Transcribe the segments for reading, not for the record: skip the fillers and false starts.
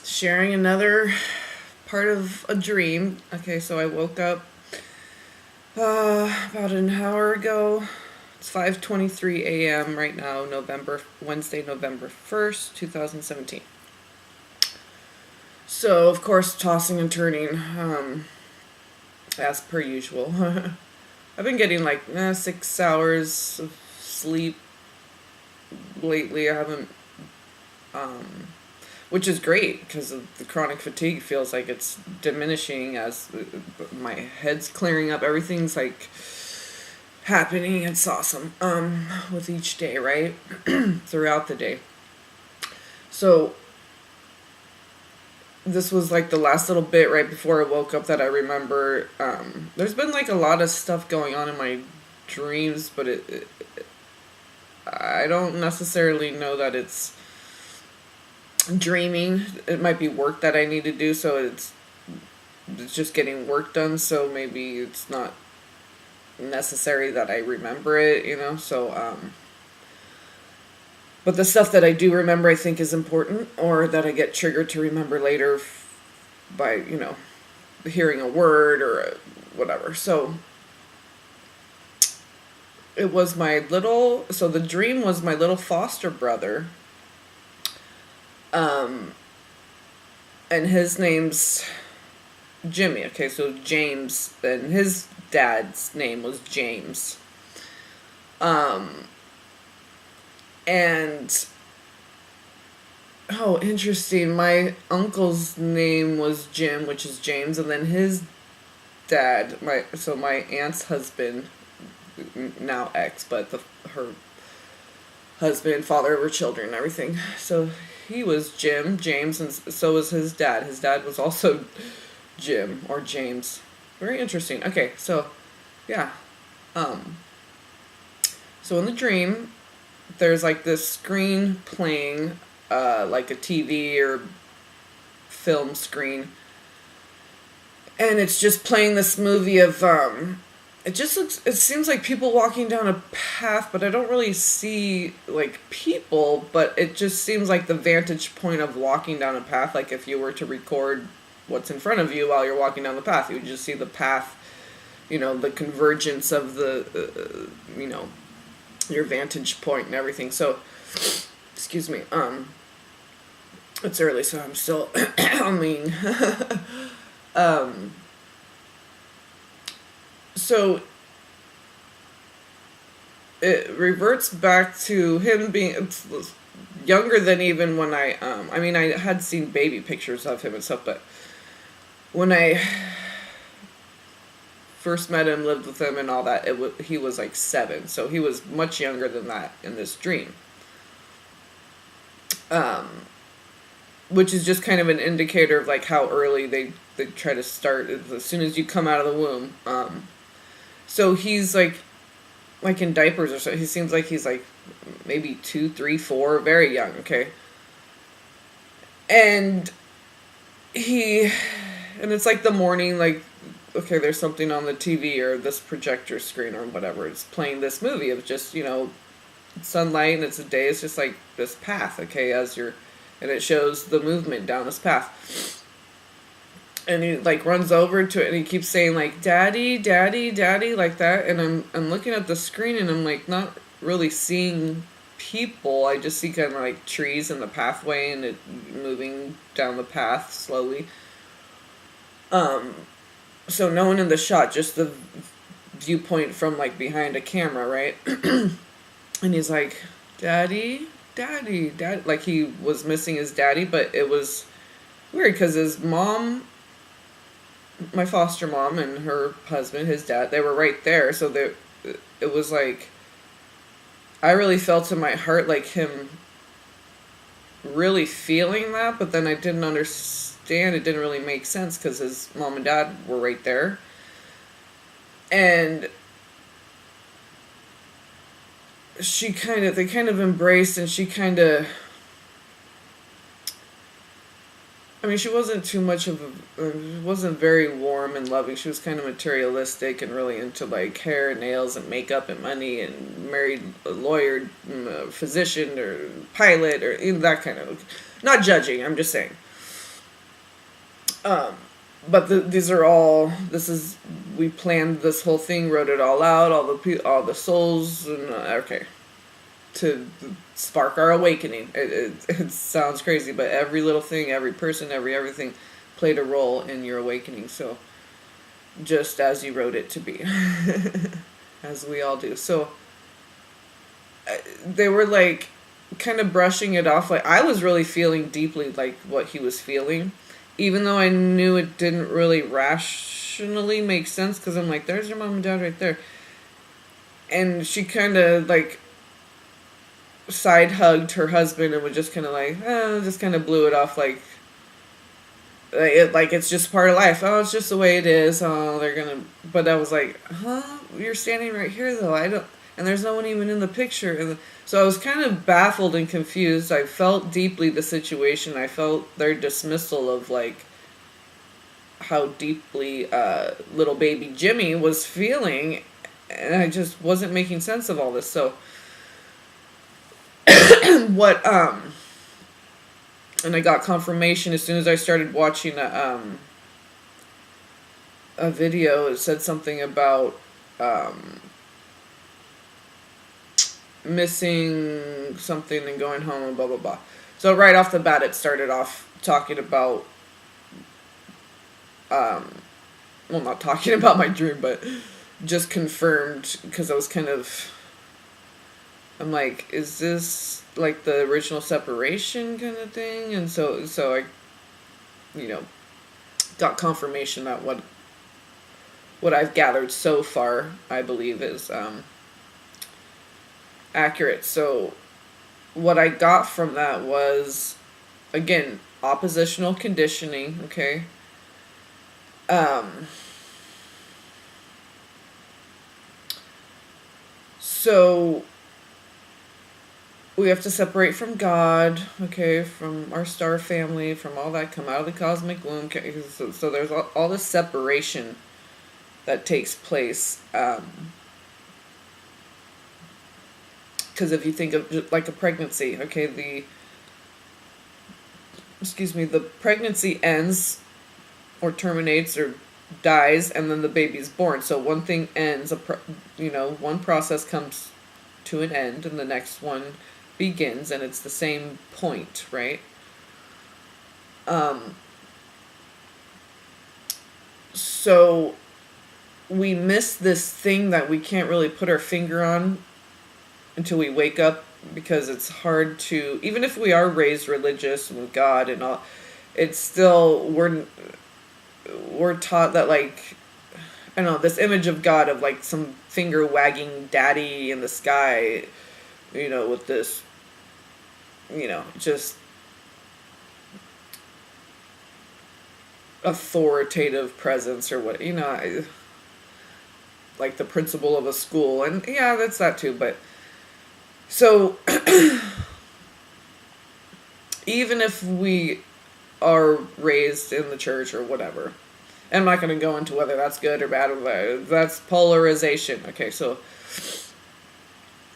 sharing another part of a dream. Okay, so I woke up about an hour ago. It's 5:23 a.m. right now, Wednesday, November 1st, 2017. So, of course, tossing and turning, as per usual. I've been getting like 6 hours of sleep lately. I haven't, which is great because the chronic fatigue feels like it's diminishing as my head's clearing up. Everything's like happening. It's awesome. With each day, right? Throughout the day. So this was like the last little bit right before I woke up that I remember. There's been like a lot of stuff going on in my dreams, but I don't necessarily know that it's dreaming. It might be work that I need to do, so it's just getting work done, so maybe it's not necessary that I remember it, so but the stuff that I do remember I think is important, or that I get triggered to remember later by hearing a word or whatever. So it was the dream was my little foster brother, and his name's Jimmy. Okay, so James, and his dad's name was James. And oh, interesting. My uncle's name was Jim, which is James, and then his dad, my aunt's husband, now ex, but her husband, father of her children, and everything. So he was James, and so was his dad. His dad was also Jim or James. Very interesting. Okay, so yeah. So in the dream, there's like this screen playing, like a TV or film screen, and it's just playing this movie of it seems like people walking down a path, but I don't really see like people, but it just seems like the vantage point of walking down a path. Like if you were to record what's in front of you while you're walking down the path, you would just see the path, the convergence of the your vantage point and everything. So excuse me, it's early, so I'm still humming. So it reverts back to him being younger than even when I had seen baby pictures of him and stuff, but when I first met him, lived with him and all that, he was like 7, so he was much younger than that in this dream. Which is just kind of an indicator of like how early they try to start as soon as you come out of the womb. So he's like in diapers or so. He seems like he's like maybe 2, 3, 4, very young. Okay. And it's like the morning, like, okay, there's something on the TV or this projector screen or whatever. It's playing this movie of just, sunlight, and it's a day. It's just like this path. Okay. And it shows the movement down this path. And he like runs over to it, and he keeps saying like, "Daddy, Daddy, Daddy," like that. And I'm looking at the screen, and I'm like not really seeing people. I just see kind of like trees in the pathway, and it moving down the path slowly. So no one in the shot, just the viewpoint from like behind a camera, right? And he's like, "Daddy, Daddy, Dad," like he was missing his daddy, but it was weird because his mom, my foster mom, and her husband, his dad, they were right there. So it was like, I really felt in my heart like him really feeling that, but then I didn't understand. It didn't really make sense because his mom and dad were right there. And they kind of embraced, and she kind of, she wasn't too much of wasn't very warm and loving. She was kind of materialistic and really into like hair and nails and makeup and money, and married a lawyer, physician or pilot or that kind of, not judging, I'm just saying. Um, but these are all. We planned this whole thing, wrote it all out, all the souls, and okay, to spark our awakening. It sounds crazy, but every little thing, every person, everything played a role in your awakening. So, just as you wrote it to be, as we all do. So, they were like kind of brushing it off. Like, I was really feeling deeply like what he was feeling, even though I knew it didn't really rationally make sense, because I'm like, there's your mom and dad right there. And she kind of like side hugged her husband and was just kind of like, just kind of blew it off like it's just part of life. Oh, it's just the way it is. Oh, they're gonna. But I was like, huh? You're standing right here though. I don't. And there's no one even in the picture. So I was kind of baffled and confused. I felt deeply the situation. I felt their dismissal of like how deeply little baby Jimmy was feeling, and I just wasn't making sense of all this. So what and I got confirmation as soon as I started watching a video. It said something about missing something and going home and blah blah blah. So right off the bat, it started off talking about well, not talking about my dream, but just confirmed, because I was kind of, I'm like, is this like the original separation kind of thing? And so I, got confirmation that what I've gathered so far, I believe, is accurate. So what I got from that was, again, oppositional conditioning, okay? So we have to separate from God, okay, from our star family, from all that, come out of the cosmic womb. Okay, so there's all this separation that takes place. Because if you think of like a pregnancy, okay, the pregnancy ends or terminates or dies, and then the baby's born. So one thing ends, one process comes to an end, and the next one begins, and it's the same point, right? So we miss this thing that we can't really put our finger on until we wake up, because it's hard to, even if we are raised religious with God and all, it's still, we're taught that, like, I don't know, this image of God of like some finger wagging daddy in the sky, with this, just authoritative presence, or what, like the principal of a school. And yeah, that's that too. But so even if we are raised in the church or whatever, I'm not going to go into whether that's good or bad, or that's polarization. Okay, so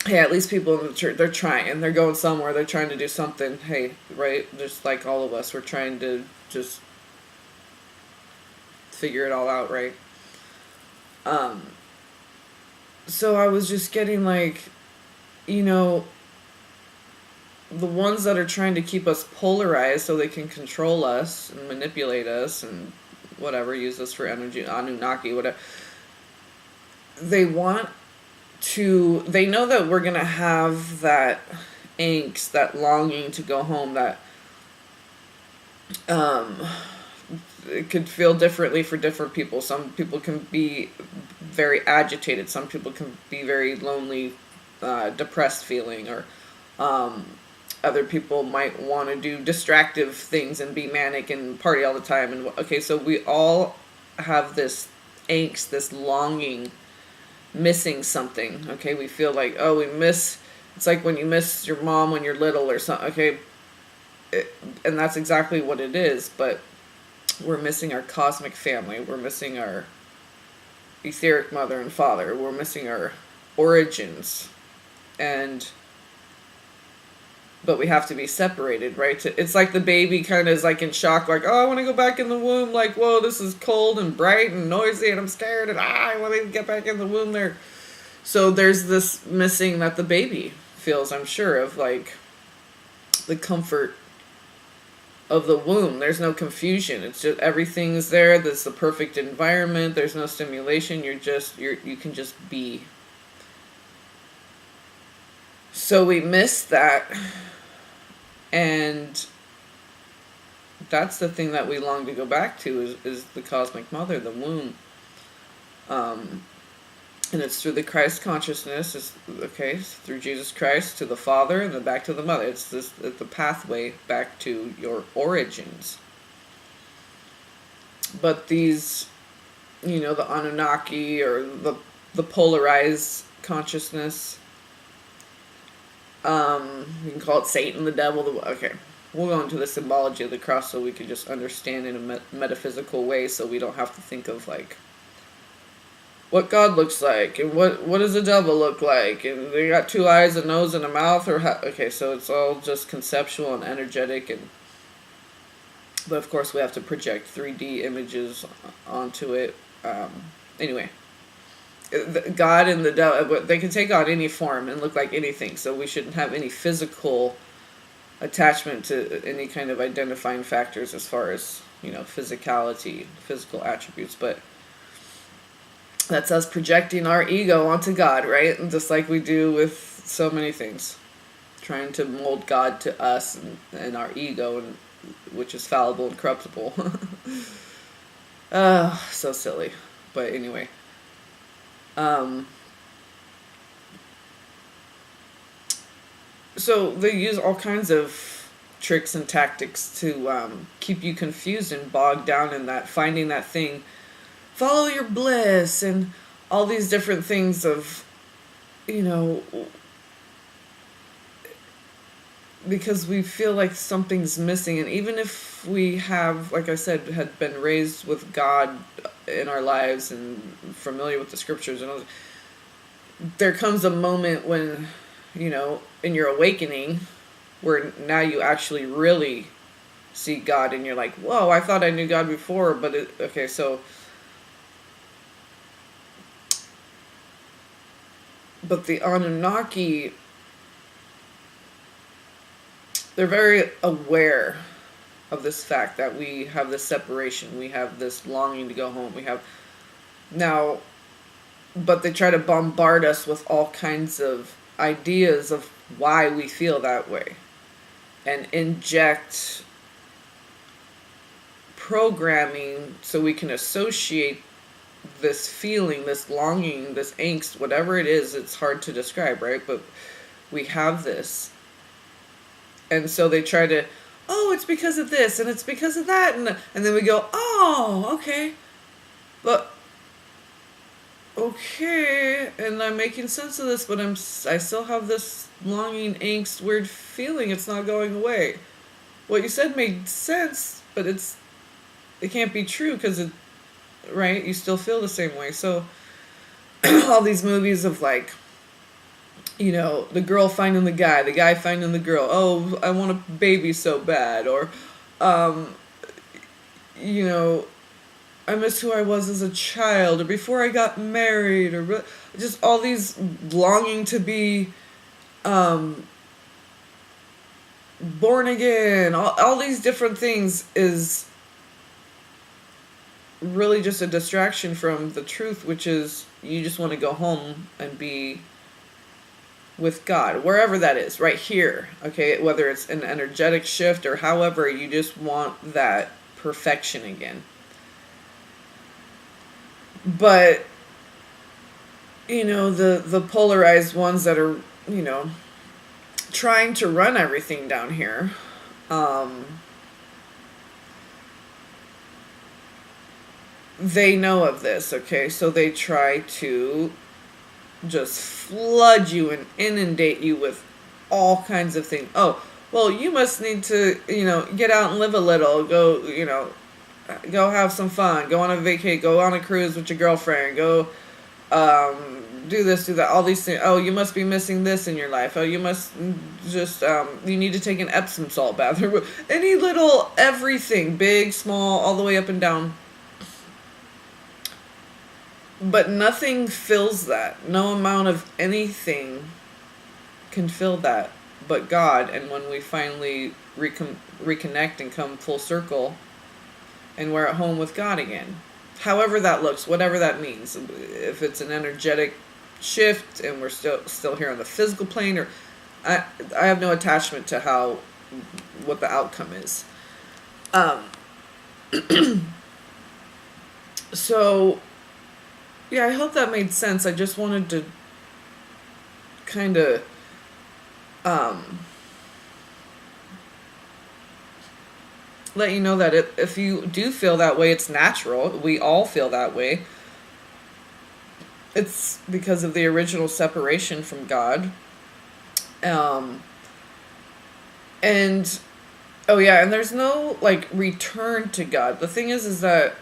hey, at least people in the church, they're trying, they're going somewhere, they're trying to do something. Hey, right? Just like all of us, we're trying to just figure it all out, right? So I was just getting like, the ones that are trying to keep us polarized so they can control us and manipulate us and whatever, use us for energy, Anunnaki, whatever. They know that we're going to have that angst, that longing to go home, that it could feel differently for different people. Some people can be very agitated. Some people can be very lonely, depressed feeling, or other people might want to do distractive things and be manic and party all the time. And okay, so we all have this angst, this longing, missing something. Okay, we feel like, it's like when you miss your mom when you're little or something. Okay, and that's exactly what it is. But we're missing our cosmic family. We're missing our etheric mother and father. We're missing our origins. And but we have to be separated, right? It's like the baby kind of is like in shock, like, oh, I want to go back in the womb, like, whoa, this is cold and bright and noisy and I'm scared and I want to get back in the womb there. So there's this missing that the baby feels, I'm sure, of like the comfort of the womb. There's no confusion. It's just everything's there. There's the perfect environment. There's no stimulation. You can just be. So we miss that. And that's the thing that we long to go back to is the cosmic mother, the womb. And it's through the Christ consciousness, it's through Jesus Christ to the Father and then back to the Mother. It's the pathway back to your origins. But these, the Anunnaki or the polarized consciousness, you can call it Satan, the devil. Okay, we'll go into the symbology of the cross so we can just understand in a metaphysical way, so we don't have to think of like what God looks like, and what does the devil look like, and they got 2 eyes, a nose, and a mouth, okay, so it's all just conceptual and energetic, but of course we have to project 3D images onto it. Anyway, God and the devil, they can take on any form and look like anything, so we shouldn't have any physical attachment to any kind of identifying factors as far as, physicality, physical attributes, but that's us projecting our ego onto God, right? And just like we do with so many things. Trying to mold God to us and our ego, which is fallible and corruptible. So silly. But anyway. So they use all kinds of tricks and tactics to keep you confused and bogged down in that, finding that thing. Follow your bliss and all these different things of, because we feel like something's missing. And even if we have, like I said, had been raised with God in our lives and familiar with the scriptures and all, there comes a moment when, in your awakening, where now you actually really see God and you're like, whoa, I thought I knew God before, but But the Anunnaki, they're very aware of this fact that we have this separation. We have this longing to go home. But they try to bombard us with all kinds of ideas of why we feel that way. And inject programming so we can associate this feeling, this longing, this angst, whatever it is, it's hard to describe, right? But we have this. And so they try to, it's because of this, and it's because of that, and then we go, okay. But, okay, and I'm making sense of this, but I still have this longing, angst, weird feeling, it's not going away. What you said made sense, but it can't be true, because right? You still feel the same way. So all these movies of like, the girl finding the guy finding the girl. Oh, I want a baby so bad. Or, I miss who I was as a child, or before I got married, or just all these longing to be born again. All these different things is really just a distraction from the truth, which is you just want to go home and be with God, wherever that is, right here, okay? Whether it's an energetic shift or however, you just want that perfection again. But, the polarized ones that are, trying to run everything down here, they know of this, okay? So they try to just flood you and inundate you with all kinds of things. Oh, well, you must need to, get out and live a little. Go, go have some fun. Go on a vacation. Go on a cruise with your girlfriend. Go do this, do that, all these things. Oh, you must be missing this in your life. Oh, you must just, you need to take an Epsom salt bath. Any little everything, big, small, all the way up and down. But nothing fills that. No amount of anything can fill that but God. And when we finally reconnect and come full circle, and we're at home with God again. However that looks, whatever that means. If it's an energetic shift and we're still here on the physical plane, or I have no attachment to what the outcome is. So yeah, I hope that made sense. I just wanted to kind of let you know that if you do feel that way, it's natural. We all feel that way. It's because of the original separation from God. And oh yeah, and there's no like return to God. The thing is that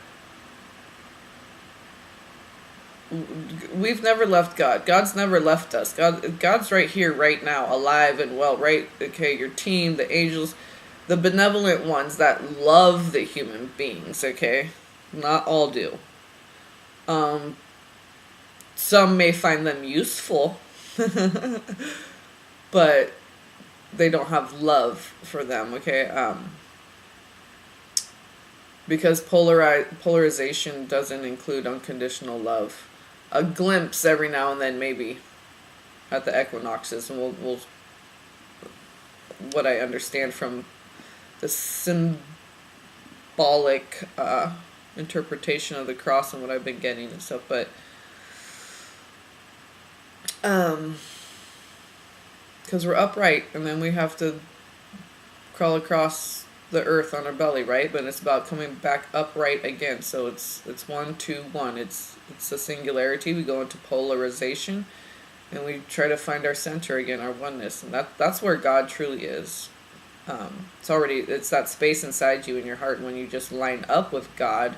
we've never left God. God's never left us. God's right here, right now, alive and well, right? Okay, your team, the angels, the benevolent ones that love the human beings, okay? Not all do. Some may find them useful, but they don't have love for them, okay? Because polarization doesn't include unconditional love. A glimpse every now and then, maybe, at the equinoxes, and we'll what I understand from the symbolic interpretation of the cross and what I've been getting and stuff, but because we're upright and then we have to crawl across the earth on our belly, right? But it's about coming back upright again. So it's 1, 2, 1. It's a singularity. We go into polarization and we try to find our center again, our oneness, and that's where God truly is. It's that space inside you in your heart. When you just line up with God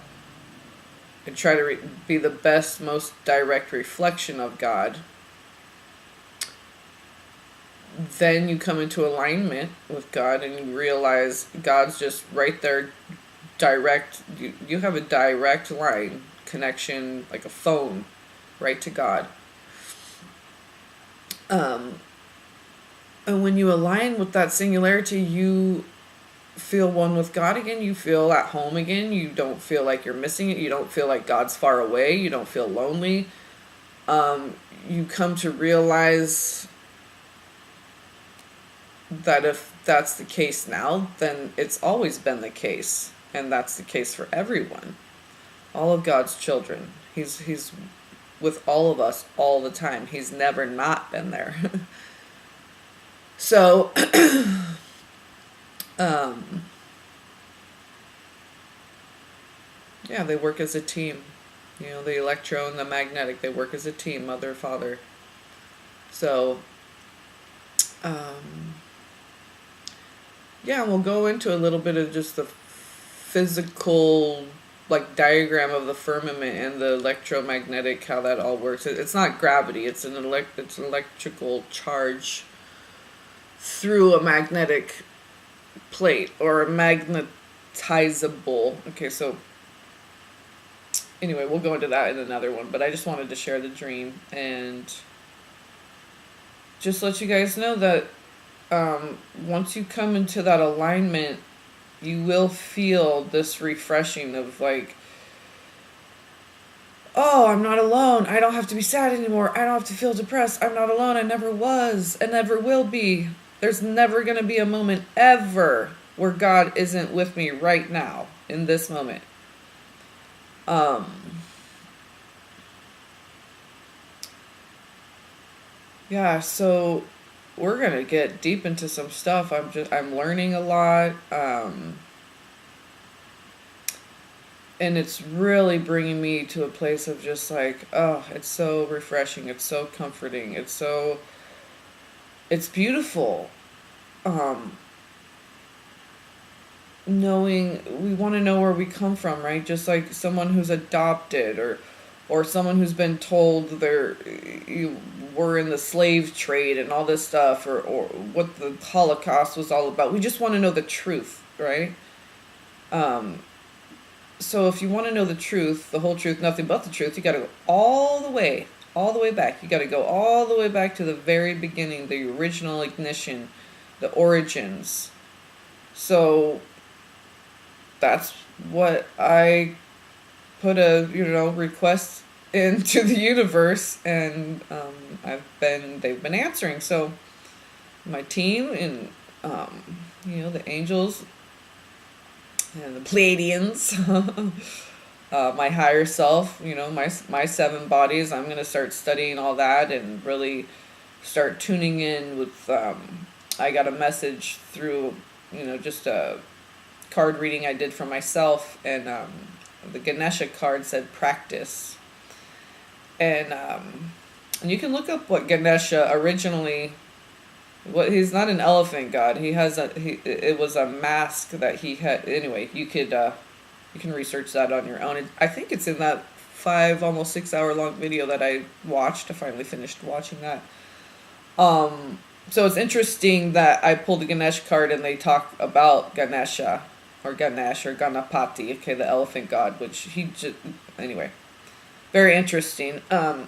and try to be the best, most direct reflection of God, then you come into alignment with God and you realize God's just right there, direct. You have a direct line connection, like a phone, right to God. And when you align with that singularity, you feel one with God again. You feel at home again. You don't feel like you're missing it. You don't feel like God's far away. You don't feel lonely. You come to realize that if that's the case now, then it's always been the case. And that's the case for everyone. All of God's children. He's with all of us all the time. He's never not been there. So, yeah, they work as a team. You know, the electro and the magnetic, they work as a team, mother, father. So, yeah, we'll go into a little bit of just the physical, like, diagram of the firmament and the electromagnetic, how that all works. It's not gravity, it's an electrical charge through a magnetic plate or a magnetizable. Okay, so anyway, we'll go into that in another one, but I just wanted to share the dream and just let you guys know that once you come into that alignment, you will feel this refreshing of like, oh, I'm not alone. I don't have to be sad anymore. I don't have to feel depressed. I'm not alone. I never was and never will be. There's never going to be a moment ever where God isn't with me right now in this moment. Yeah, so we're going to get deep into some stuff. I'm learning a lot. And it's really bringing me to a place of just like, oh, it's so refreshing. It's so comforting. It's beautiful. Knowing, we want to know where we come from, right? Just like someone who's adopted or or someone who's been told you were in the slave trade and all this stuff, or what the Holocaust was all about. We just want to know the truth, right? So if you want to know the truth, the whole truth, nothing but the truth, you got to go all the way back. You got to go all the way back to the very beginning, the original ignition, the origins. So that's what I put a request into the universe, and they've been answering. So my team and the angels and the Pleiadians, my higher self, my 7 bodies. I'm gonna start studying all that and really start tuning in with. I got a message through just a card reading I did for myself, and the Ganesha card said practice, and you can look up what Ganesha originally. He's not an elephant god. It was a mask that he had. Anyway, you can research that on your own. I think it's in that almost 6 hour long video that I watched. I finally finished watching that. So it's interesting that I pulled the Ganesh card and they talk about Ganesha or Ganesh or Ganapati, okay, the elephant god, which anyway, very interesting. I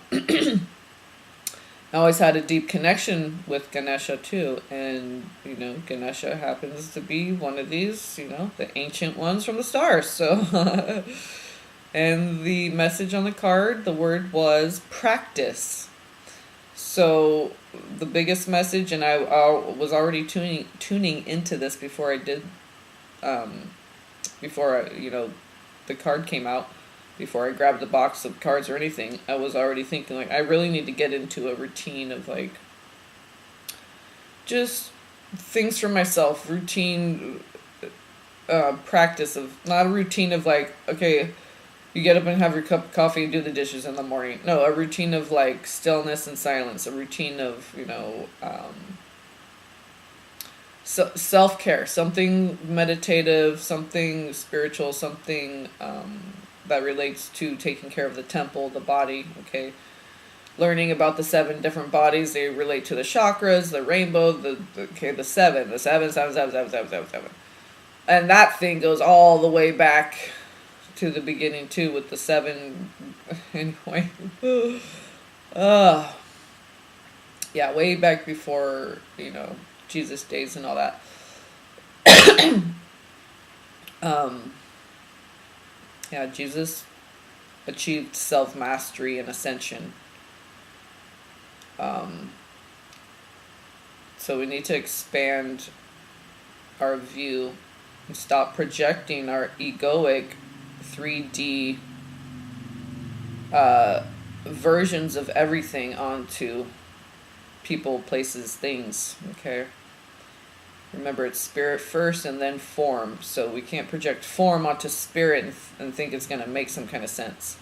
always had a deep connection with Ganesha too, and Ganesha happens to be one of these, the ancient ones from the stars. So, and the message on the card, the word was practice. So the biggest message, and I was already tuning into this before I did, the card came out. Before I grabbed the box of cards or anything, I was already thinking, I really need to get into a routine of, just things for myself. Routine, practice of, not a routine of, okay, you get up and have your cup of coffee and do the dishes in the morning. No, a routine of, stillness and silence. A routine of, self-care. Something meditative, something spiritual, something, that relates to taking care of the temple, the body, okay? Learning about the 7 different bodies. They relate to the chakras, the rainbow, the 7. The 7. And that thing goes all the way back to the beginning, too, with the 7. Anyway. Yeah, way back before, Jesus days and all that. Yeah, Jesus achieved self-mastery and ascension. So we need to expand our view and stop projecting our egoic 3D versions of everything onto people, places, things, okay? Remember, it's spirit first and then form. So we can't project form onto spirit and think it's going to make some kind of sense.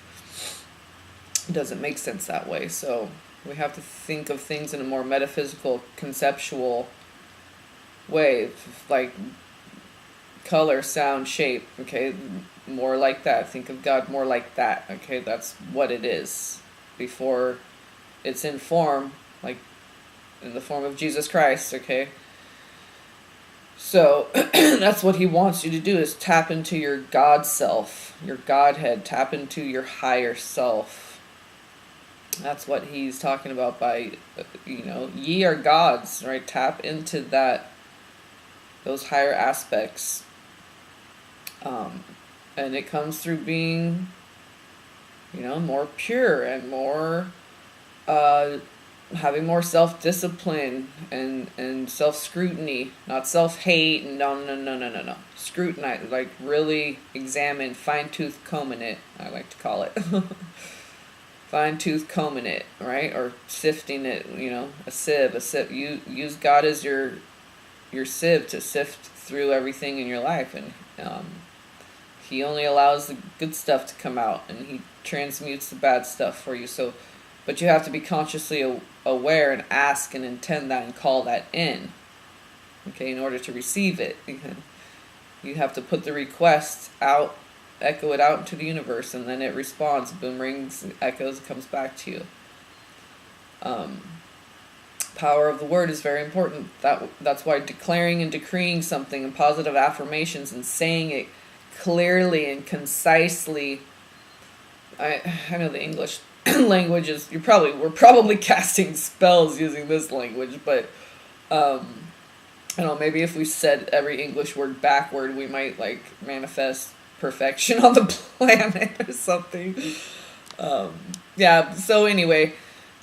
It doesn't make sense that way. So we have to think of things in a more metaphysical, conceptual way, like color, sound, shape, okay? More like that. Think of God more like that, okay? That's what it is. Before it's in form, like in the form of Jesus Christ, okay? So that's what he wants you to do, is tap into your God self, your Godhead, tap into your higher self. That's what he's talking about by, ye are gods, right? Tap into those higher aspects. And it comes through being, more pure and more, having more self-discipline and self-scrutiny, not self-hate, no. Scrutinize, really examine, fine-tooth combing it, I like to call it. Fine-tooth combing it, right? Or sifting it, a sieve. Use God as your sieve to sift through everything in your life, and he only allows the good stuff to come out, and he transmutes the bad stuff for you. So, but you have to be consciously aware and ask and intend that and call that in, okay, in order to receive it. You have to put the request out echo it out into the universe, and then it responds, boomerangs, echoes, comes back to you. Power of the word is very important. That's why declaring and decreeing something and positive affirmations and saying it clearly and concisely. I know the English language is we're probably casting spells using this language, but I don't know, maybe if we said every English word backward, we might like manifest perfection on the planet or something. Yeah, so anyway,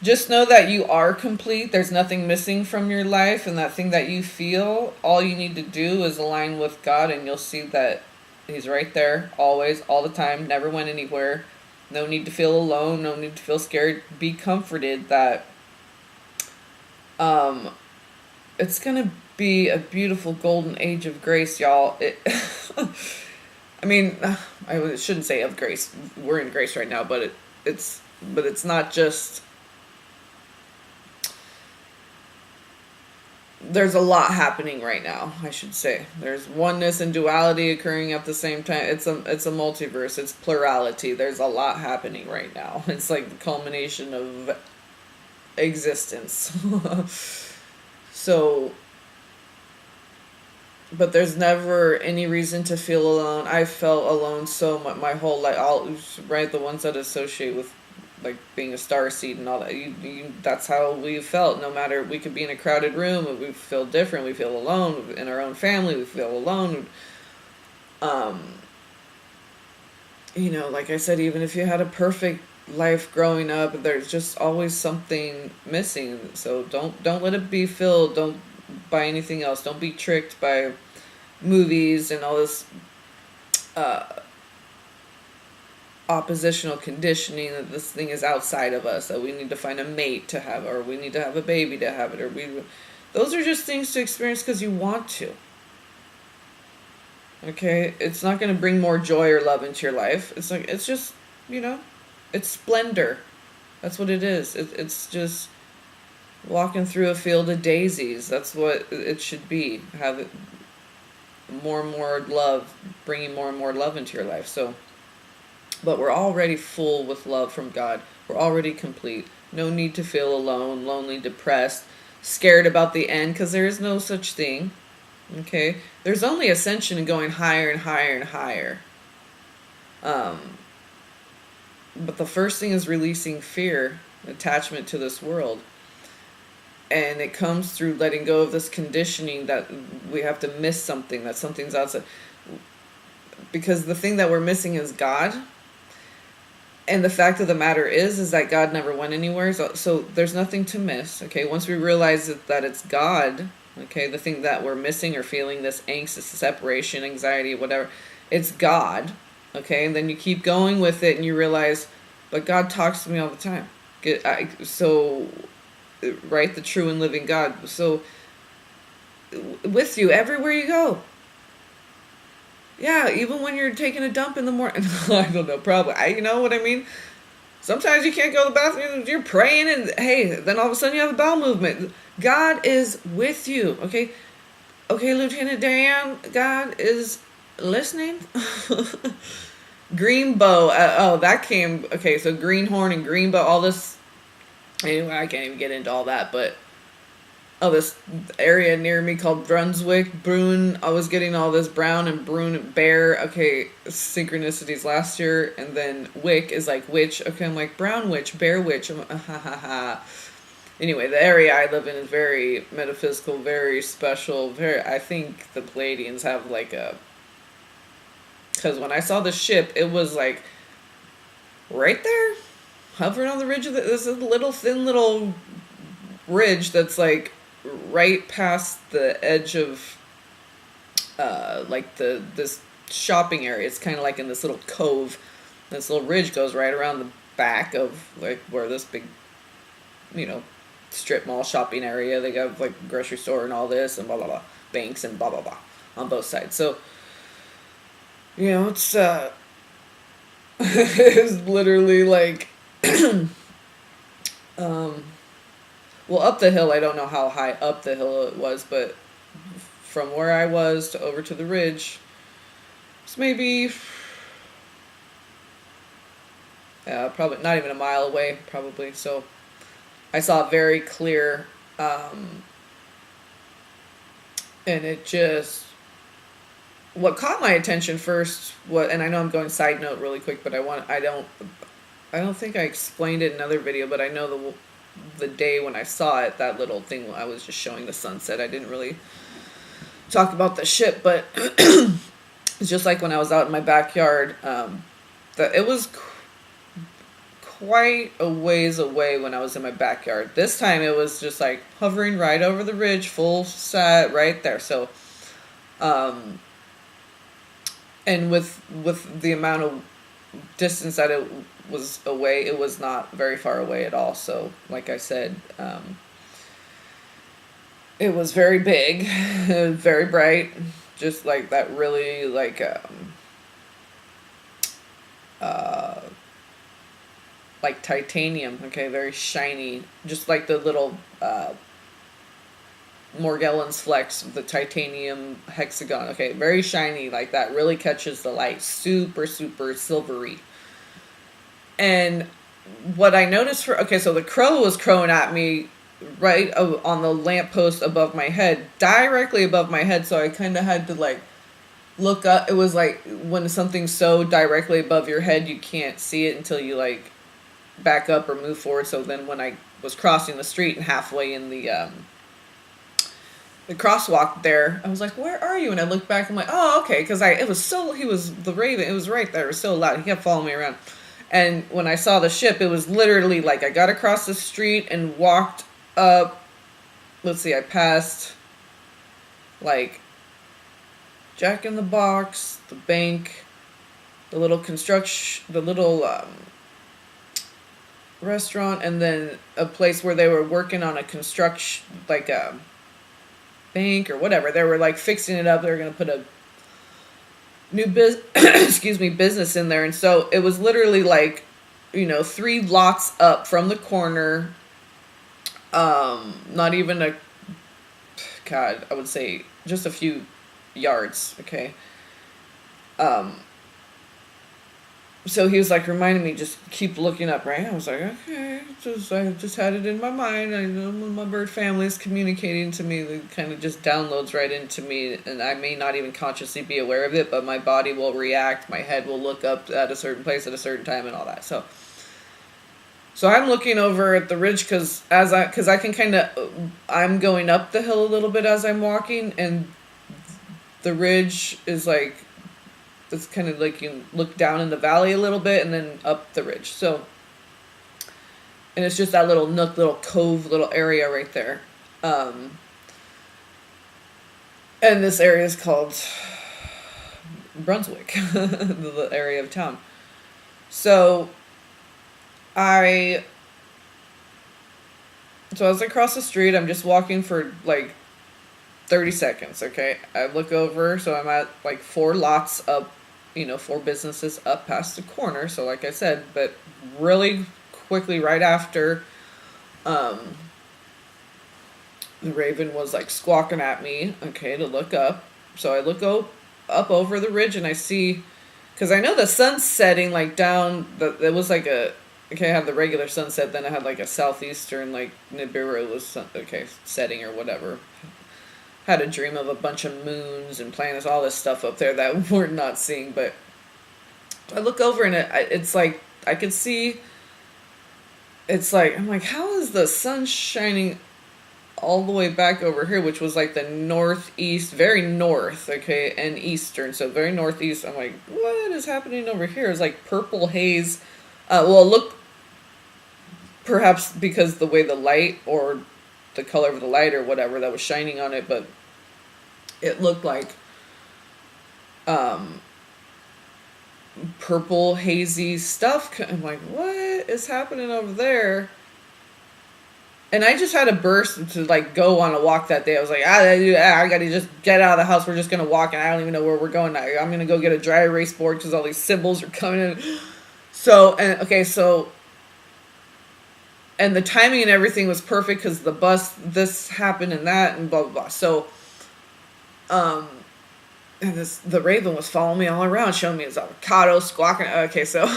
just know that you are complete. There's nothing missing from your life, and that thing that you feel, all you need to do is align with God, and you'll see that He's right there, always, all the time, never went anywhere. No need to feel alone, no need to feel scared. Be comforted that it's going to be a beautiful golden age of grace, y'all. I mean, I shouldn't say of grace. We're in grace right now, but it's not just. There's a lot happening right now, I should say. There's oneness and duality occurring at the same time. It's a multiverse. It's plurality. There's a lot happening right now. It's like the culmination of existence. So, but there's never any reason to feel alone. I felt alone so much my whole life. The ones that associate with like being a starseed and all that. That's how we felt. No matter, we could be in a crowded room, we feel different. We feel alone. In our own family, we feel alone. Like I said, even if you had a perfect life growing up, there's just always something missing. So don't let it be filled. Don't buy anything else. Don't be tricked by movies and all this oppositional conditioning that this thing is outside of us, that we need to find a mate to have, or we need to have a baby to have it, those are just things to experience because you want to. Okay, it's not going to bring more joy or love into your life. It's just, it's splendor. That's what it is. It's just walking through a field of daisies. That's what it should be. Have it more and more love, bringing more and more love into your life. So, but we're already full with love from God. We're already complete. No need to feel alone, lonely, depressed, scared about the end, because there is no such thing. Okay? There's only ascension and going higher and higher and higher. But the first thing is releasing fear, attachment to this world. And it comes through letting go of this conditioning that we have to miss something, that something's outside. Because the thing that we're missing is God. And the fact of the matter is that God never went anywhere. So there's nothing to miss. Okay, once we realize that it's God, okay, the thing that we're missing or feeling this angst, this separation, anxiety, whatever, it's God. Okay, and then you keep going with it and you realize, but God talks to me all the time. Right, the true and living God. So with you everywhere you go. Yeah, even when you're taking a dump in the morning. I don't know, probably. You know what I mean? Sometimes you can't go to the bathroom, you're praying, and hey, then all of a sudden you have a bowel movement. God is with you, okay? Okay, Lieutenant Dan, God is listening. Greenbow, that came, okay, so greenhorn and greenbow, all this, anyway, I can't even get into all that, but this area near me called Brunswick, Brune, I was getting all this brown and Brune bear, okay, synchronicities last year, and then Wick is like witch, okay, I'm like brown witch, bear witch, I'm like, ha ha ha. Anyway, the area I live in is very metaphysical, very special, I think the Pleiadians have like because when I saw the ship, it was like right there, hovering on the ridge of this little thin little ridge that's like right past the edge of this shopping area. It's kind of like in this little cove. This little ridge goes right around the back of like where this big, strip mall shopping area. They got like grocery store and all this and blah blah blah, banks and blah blah blah on both sides. So it's it's literally like well, up the hill, I don't know how high up the hill it was, but from where I was to over to the ridge, it's maybe probably not even a mile away, probably. So I saw it very clear, and it just what caught my attention first. What, and I know I'm going side note really quick, but I don't think I explained it in another video, but I know the day when I saw it, that little thing I was just showing the sunset. I didn't really talk about the ship, but it's just like when I was out in my backyard. That it was quite a ways away when I was in my backyard. This time it was just like hovering right over the ridge, full set right there. So, and with the amount of distance that it was away, it was not very far away at all. So, like I said, it was very big, very bright, just like that really like titanium, okay, very shiny, just like the little Morgellons flex, the titanium hexagon, okay, very shiny like that, really catches the light, super, super silvery. And what I noticed so the crow was crowing at me right on the lamppost above my head, directly above my head, so I kind of had to like look up. It was like when something's so directly above your head, you can't see it until you like back up or move forward. So then when I was crossing the street and halfway in the crosswalk there, I was like, where are you? And I looked back, I'm like, oh, okay, because he was the raven, it was right there, it was so loud, he kept following me around. And when I saw the ship, it was literally like I got across the street and walked up, let's see, I passed like Jack in the Box, the bank, the little restaurant, and then a place where they were working on a construction, like a bank or whatever. They were like fixing it up. They were going to put a new business in there. And so it was literally like, 3 lots up from the corner. Not even I would say just a few yards. Okay. So he was like reminding me, just keep looking up, right? I was like, okay, I just had it in my mind. I know when my bird family is communicating to me, it kind of just downloads right into me, and I may not even consciously be aware of it, but my body will react, my head will look up at a certain place at a certain time and all that. So I'm looking over at the ridge because I can kind of, I'm going up the hill a little bit as I'm walking, and the ridge is like, it's kind of like you look down in the valley a little bit and then up the ridge. So, and it's just that little nook, little cove, little area right there. And this area is called Brunswick, the area of town. So I was across the street. I'm just walking for like 30 seconds, okay? I look over, so I'm at like 4 lots up, 4 businesses up past the corner. So like I said, but really quickly right after, the raven was like squawking at me, okay, to look up. So I look up over the ridge and I see, because I know the sun's setting like down, it was like I had the regular sunset, then I had like a southeastern, like Nibiru was, setting or whatever. Had a dream of a bunch of moons and planets, all this stuff up there that we're not seeing, but I look over and it's like, I could see, it's like, I'm like, how is the sun shining all the way back over here, which was like the northeast, very north, okay, and eastern, so very northeast. I'm like, what is happening over here? It's like purple haze. Look, perhaps because the way the light or the color of the light or whatever that was shining on it, but it looked like purple hazy stuff. I'm like, what is happening over there? And I just had a burst to like go on a walk that day. I was like, I gotta just get out of the house. We're just gonna walk, and I don't even know where we're going. I'm gonna go get a dry erase board because all these symbols are coming in. And the timing and everything was perfect because the bus, this happened and that, and blah, blah, blah. So, and the raven was following me all around, showing me his avocado, squawking. Okay, so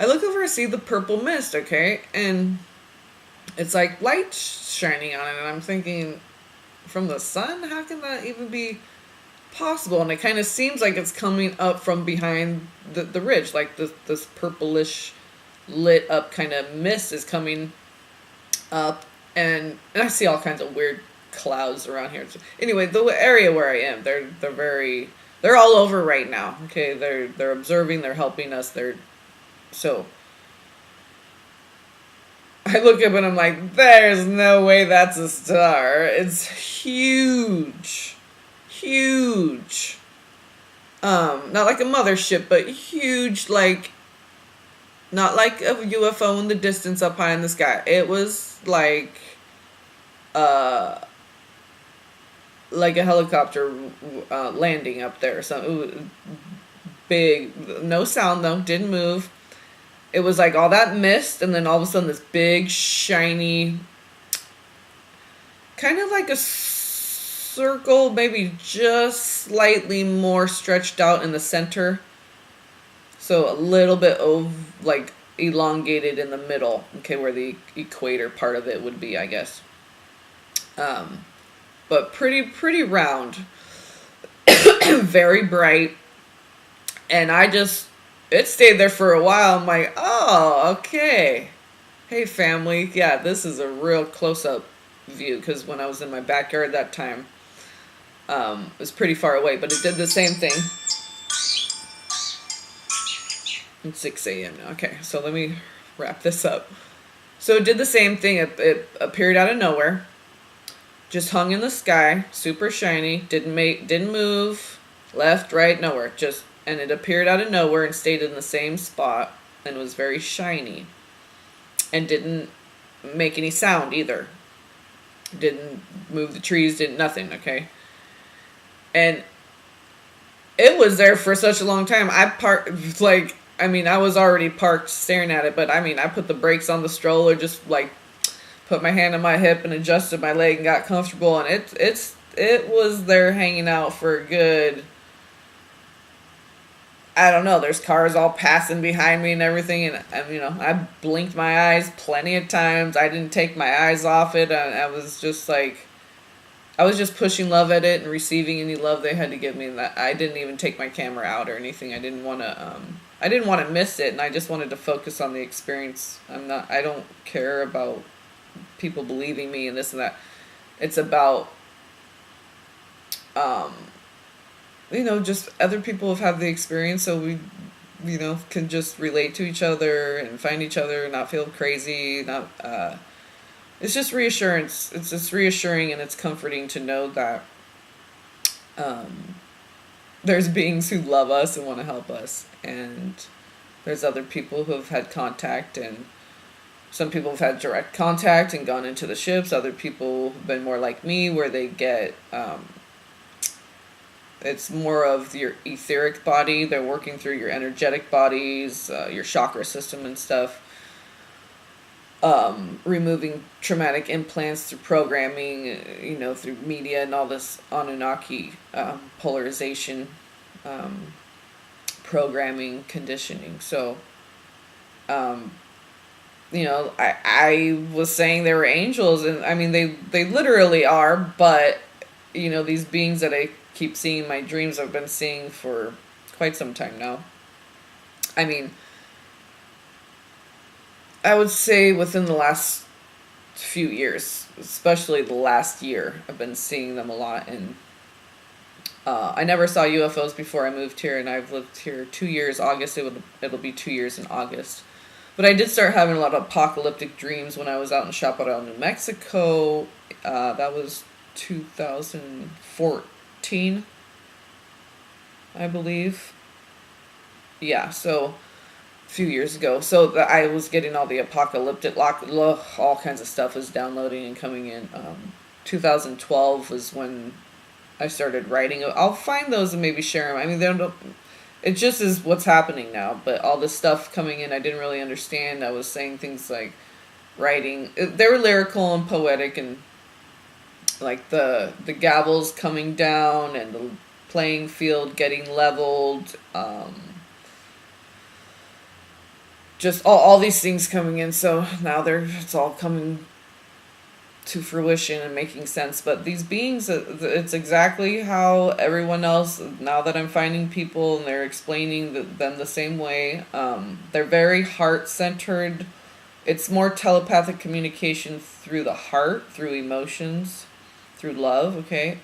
I look over and see the purple mist, okay? And it's like light shining on it. And I'm thinking, from the sun? How can that even be possible? And it kind of seems like it's coming up from behind the ridge. Like this purplish lit up kind of mist is coming up. And I see all kinds of weird clouds around here. So anyway, the area where I am, they're all over right now. Okay, they're observing, they're helping us. So I look up and I'm like, there's no way that's a star. It's huge. Huge. Not like a mothership, but huge, not like a UFO in the distance up high in the sky. It was uh, like a helicopter landing up there. So it was big, no sound though, didn't move. It was like all that mist, and then all of a sudden this big, shiny, kind of like a circle, maybe just slightly more stretched out in the center. So a little bit of elongated in the middle, okay, where the equator part of it would be, I guess. But pretty round, very bright, and it stayed there for a while. I'm like, oh, okay. Hey, family. Yeah, this is a real close-up view, because when I was in my backyard that time, it was pretty far away, but it did the same thing. It's 6 a.m. now. Okay, so let me wrap this up. So it did the same thing. It appeared out of nowhere, just hung in the sky, super shiny, didn't move, left, right, nowhere, and it appeared out of nowhere and stayed in the same spot and was very shiny and didn't make any sound either. Didn't move the trees, didn't nothing, okay? And it was there for such a long time. I was already parked staring at it, but I put the brakes on the stroller, just put my hand on my hip and adjusted my leg and got comfortable, and it was there hanging out for a good, I don't know, there's cars all passing behind me and everything, and I blinked my eyes plenty of times. I didn't take my eyes off it. I was just pushing love at it and receiving any love they had to give me. That I didn't even take my camera out or anything. I didn't want to miss it, and I just wanted to focus on the experience. I don't care about people believing me and this and that. It's about just other people have had the experience, so we, can just relate to each other and find each other, not feel crazy, it's just reassurance. It's just reassuring, and it's comforting to know that there's beings who love us and want to help us, and there's other people who have had contact, and some people have had direct contact and gone into the ships. Other people have been more like me, where they get it's more of your etheric body. They're working through your energetic bodies, your chakra system and stuff. Removing traumatic implants through programming, through media and all this Anunnaki polarization, programming, conditioning. So, I was saying they were angels, and they literally are, but these beings that I keep seeing in my dreams, I've been seeing for quite some time now. I would say within the last few years, especially the last year, I've been seeing them a lot. And I never saw UFOs before I moved here, and I've lived here 2 years. August, it'll be 2 years in August. But I did start having a lot of apocalyptic dreams when I was out in Chaparral, New Mexico. That was 2014, I believe. Yeah, so a few years ago. So I was getting all the apocalyptic, all kinds of stuff was downloading and coming in. 2012 was when I started writing. I'll find those and maybe share them. It just is what's happening now, but all this stuff coming in I didn't really understand. I was saying things like writing. They were lyrical and poetic, and like the gavels coming down and the playing field getting leveled. just all these things coming in. So now it's all coming to fruition and making sense. But these beings, it's exactly how everyone else, now that I'm finding people and they're explaining them the same way, they're very heart-centered. It's more telepathic communication through the heart, through emotions, through love, okay?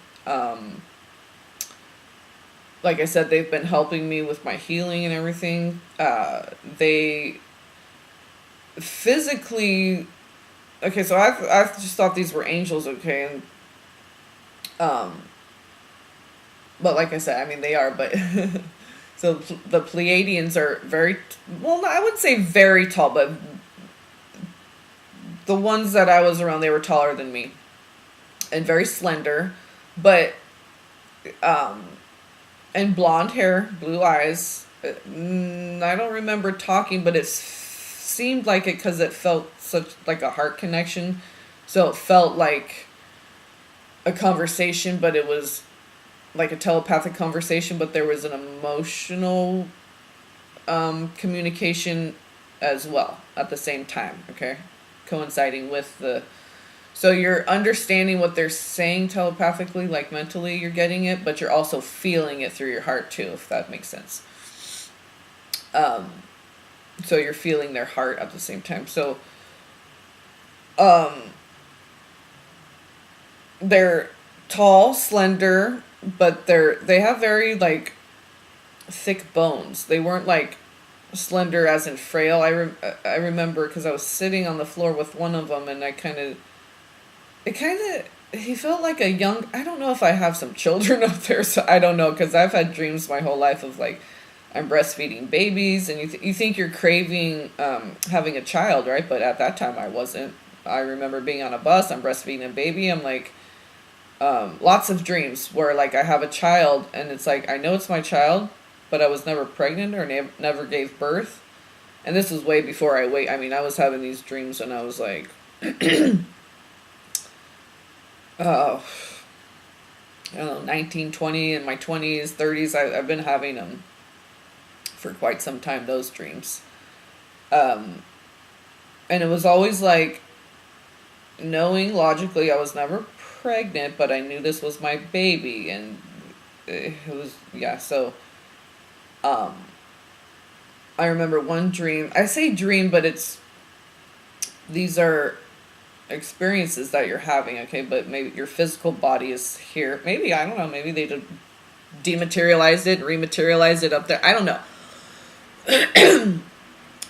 Like I said, they've been helping me with my healing and everything. They physically... Okay, so I've just thought these were angels, okay? And, but like I said, I mean, they are, but... So the Pleiadians are very... Well, I wouldn't say very tall, but... The ones that I was around, they were taller than me. And very slender. But... and blonde hair, blue eyes. I don't remember talking, but it seemed like it because it felt such like a heart connection. So it felt like a conversation, but it was like a telepathic conversation, but there was an emotional communication as well at the same time, okay? Coinciding with the... So you're understanding what they're saying telepathically, like mentally you're getting it, but you're also feeling it through your heart too, if that makes sense. So you're feeling their heart at the same time. So they're tall, slender, but they have very like thick bones. They weren't like slender as in frail. I remember because I was sitting on the floor with one of them, and he felt like a young... I don't know if I have some children up there, so I don't know, because I've had dreams my whole life of like I'm breastfeeding babies, and you think you're craving having a child, right? But at that time I wasn't. I remember being on a bus, I'm breastfeeding a baby, I'm like, lots of dreams where like I have a child, and it's like I know it's my child, but I was never pregnant or never gave birth. And this was way before I was having these dreams when I was like I don't know, 19, 20, in my 20s, 30s. I've been having them for quite some time, those dreams. And it was always like knowing logically I was never pregnant, but I knew this was my baby, and it was, yeah, so, I remember one dream, I say dream, but these are experiences that you're having, okay, but maybe your physical body is here, maybe, I don't know, maybe they dematerialized it, rematerialized it up there, I don't know.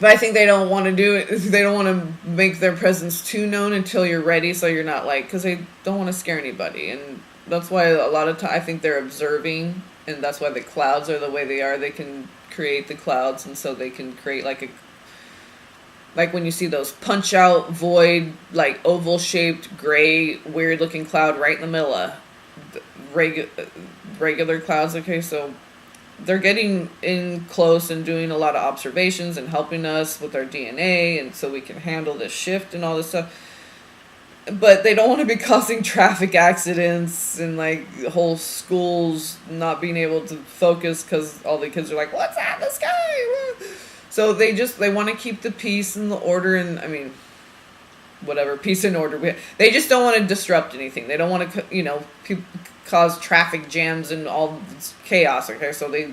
But I think they don't want to do it. They don't want to make their presence too known until you're ready, so you're not like, because they don't want to scare anybody. And that's why a lot of time I think they're observing, and that's why the clouds are the way they are. They can create the clouds, and so they can create like when you see those punch out void, like oval shaped gray weird looking cloud right in the middle of regular clouds. Okay, so they're getting in close and doing a lot of observations and helping us with our DNA, and so we can handle this shift and all this stuff. But they don't want to be causing traffic accidents and like whole schools not being able to focus because all the kids are like, what's that in the sky? So they want to keep the peace and the order, and I mean, whatever, peace and order. They just don't want to disrupt anything. They don't want to, cause traffic jams and all this chaos, okay? So they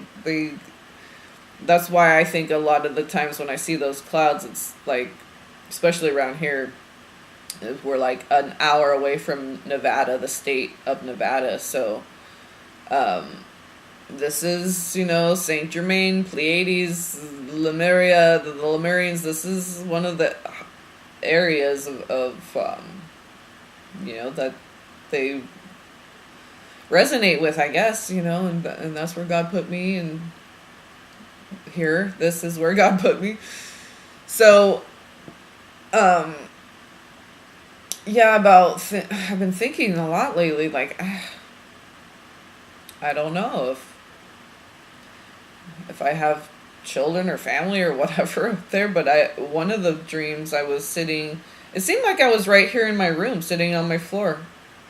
that's why I think a lot of the times when I see those clouds, it's like, especially around here, we're like an hour away from Nevada, the state of Nevada. So this is, Saint Germain, Pleiades, Lemuria, the Lemurians. This is one of the areas of that they resonate with, I guess, and that's where God put me, and here, this is where God put me. So, yeah, I've been thinking a lot lately, like, I don't know if I have children or family or whatever up there, but one of the dreams I was sitting, it seemed like I was right here in my room, sitting on my floor.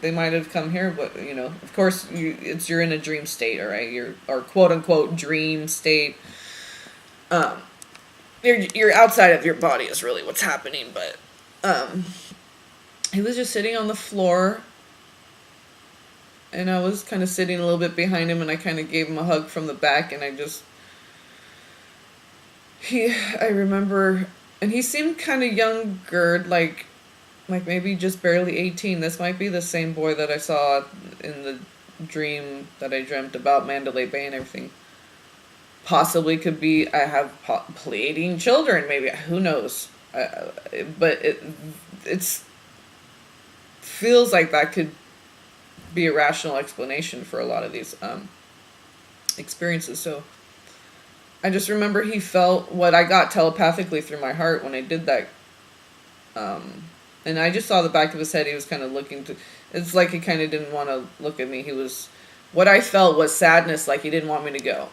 They might have come here, but, of course, you're in a dream state, all right? Or quote-unquote dream state. You're outside of your body is really what's happening, but he was just sitting on the floor, and I was kind of sitting a little bit behind him, and I kind of gave him a hug from the back, and I remember, and he seemed kind of younger, like maybe just barely 18. This might be the same boy that I saw in the dream that I dreamt about Mandalay Bay and everything. Possibly could be, I have Pleiadian children, maybe, who knows. But it's feels like that could be a rational explanation for a lot of these experiences. So I just remember he felt what I got telepathically through my heart when I did that. And I just saw the back of his head. He was kind of looking to, it's like he kind of didn't want to look at me. What I felt was sadness, like he didn't want me to go.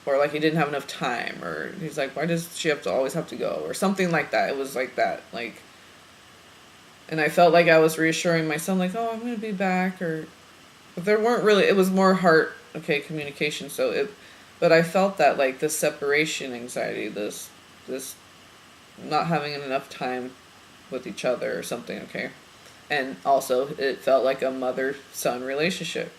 Or like he didn't have enough time, or he's like, why does she always have to go, or something like that. It was like that, like, and I felt like I was reassuring my son, like, oh, I'm gonna be back, but there weren't really. It was more communication. But I felt that, like, this separation anxiety, this not having enough time with each other or something. Okay, and also it felt like a mother-son relationship.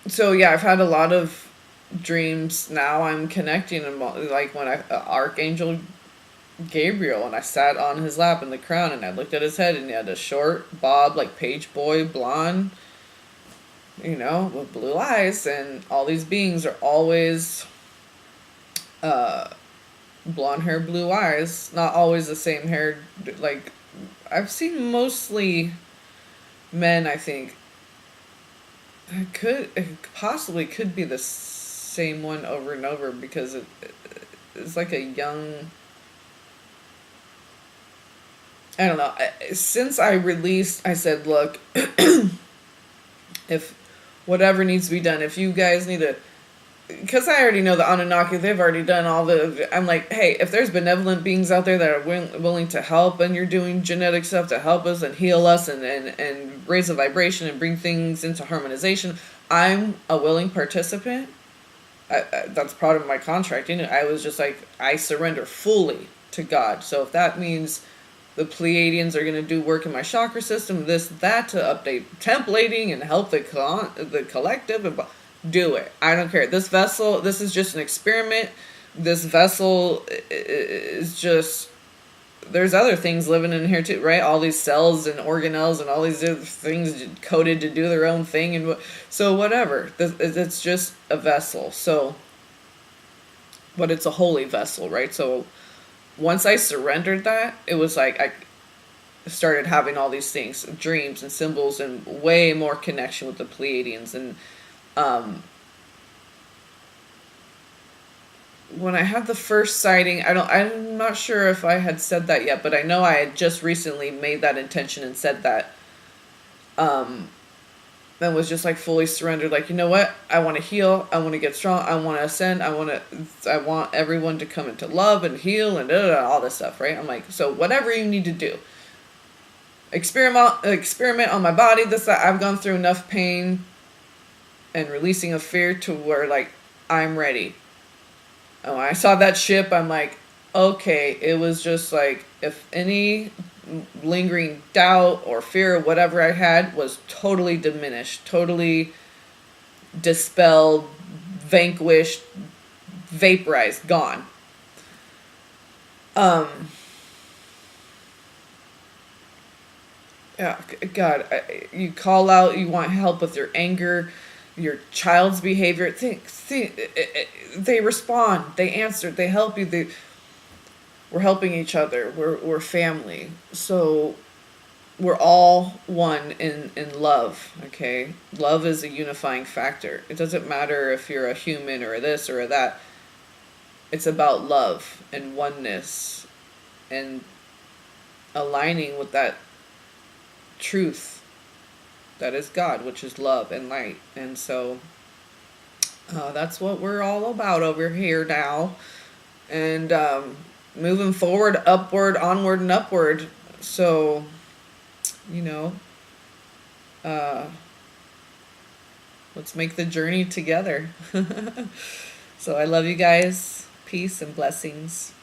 So yeah, I've had a lot of dreams now. I'm connecting them, like when Archangel Gabriel, and I sat on his lap in the crown, and I looked at his head, and he had a short bob, like page boy, blonde, with blue eyes, and all these beings are always blonde hair, blue eyes, not always the same hair. Like, I've seen mostly men, I think. It possibly could be the same one over and over, because it's like a young, I don't know. Since I released, I said, look, if whatever needs to be done, if you guys need to, because I already know the Anunnaki, they've already done I'm like, hey, if there's benevolent beings out there that are willing to help, and you're doing genetic stuff to help us and heal us and raise the vibration and bring things into harmonization, I'm a willing participant. That's part of my contract. I was just like, I surrender fully to God. So if that means the Pleiadians are going to do work in my chakra system, that, to update templating and help the collective, and do it. I don't care. This is just an experiment. This vessel is just, there's other things living in here too, right? All these cells and organelles and all these other things coded to do their own thing. And so whatever. It's just a vessel. So, but it's a holy vessel, right? So once I surrendered that, it was like I started having all these things, dreams and symbols, and way more connection with the Pleiadians. And when I had the first sighting, I'm not sure if I had said that yet, but I know I had just recently made that intention and said that, and was just like fully surrendered. Like, you know what? I want to heal. I want to get strong. I want to ascend. I want everyone to come into love and heal and all this stuff, right? I'm like, so whatever you need to do, experiment on my body. I've gone through enough pain and releasing of fear to where, like, I'm ready. And when I saw that ship, I'm like, okay, it was just like, if any lingering doubt or fear or whatever I had was totally diminished, totally dispelled, vanquished, vaporized, gone. Yeah, God, you call out, you want help with your anger, your child's behavior. They respond, they answer, they help you. We're helping each other. We're family. So we're all one in love. Okay, love is a unifying factor. It doesn't matter if you're a human or this or that. It's about love and oneness and aligning with that truth that is God, which is love and light. And so that's what we're all about over here now. And moving forward, upward, onward, and upward. So, let's make the journey together. So I love you guys. Peace and blessings.